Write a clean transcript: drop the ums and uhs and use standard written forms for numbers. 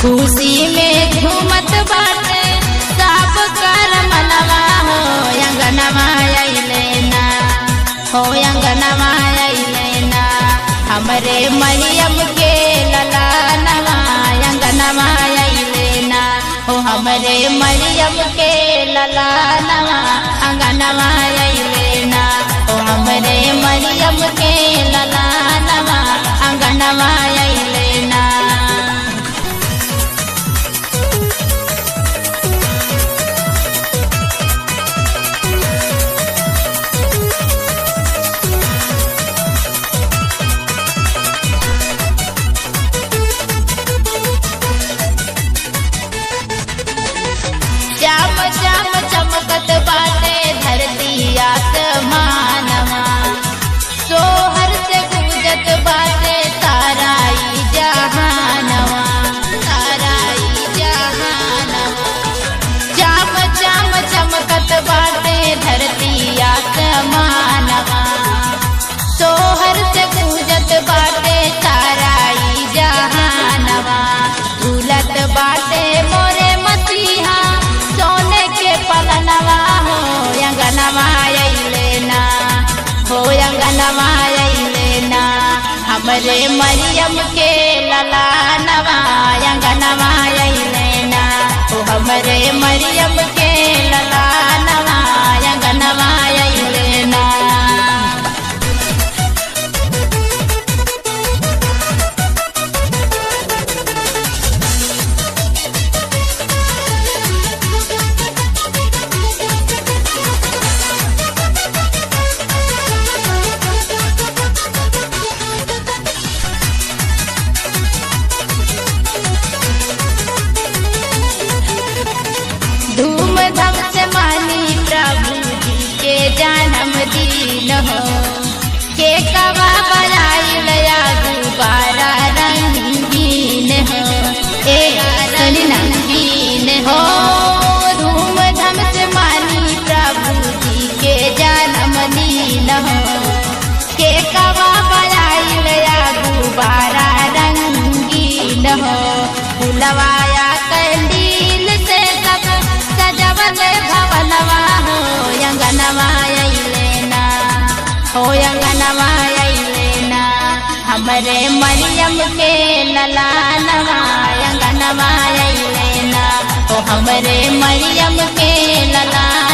खुशी में झूमत बाटे सब कर मनवा हो अंगनवा अइले ना, हो अंगनवा अइले ना। हमरे मरियम के ललनवा अंगनवा अइले ना, हो हमरे मरियम के ललनवा अंगनवा अइले ना, हो हमरे मरियम के ललनवा अंगनवा अइले ना। श्याम श्याम चमकत बाटे धरती आसमानवा, सोहर से गूंजत बाटे ताराई जहानवा, ताराई जहानवा। श्याम श्याम चमकत बाटे धरती आसमानवा, सोहर से गूंजत बाटे ताराई जहानवा। झूलत बाटे मोरे मसीहा सोने के पलनवा हो अंगनवा अइले ना, हो अंगनवा अइले ना। हमरे मरियम के ललनवा अंगनवा अइले ना, हो हमरे मरियम के ललनवा अंगनवा अइले ना। धूमधाम से मानी प्रभु जी के जन्मदिन हो, के कवा बजाइल गुब्बारा रंगीन हो, ए रंगीन हो। धूमधाम से मानी प्रभु जी के जन्मदिन हो, के कवा बजाइल गुब्बारा रंगीन हो। फुलवाया कैंडील से सब सजवल भवनवा हो अंगनवा अइले ना, हो अंगनवा अइले ना। हमरे मरियम के ललनवा अंगनवा अइले ना, हो हमरे मरियम के ललनवा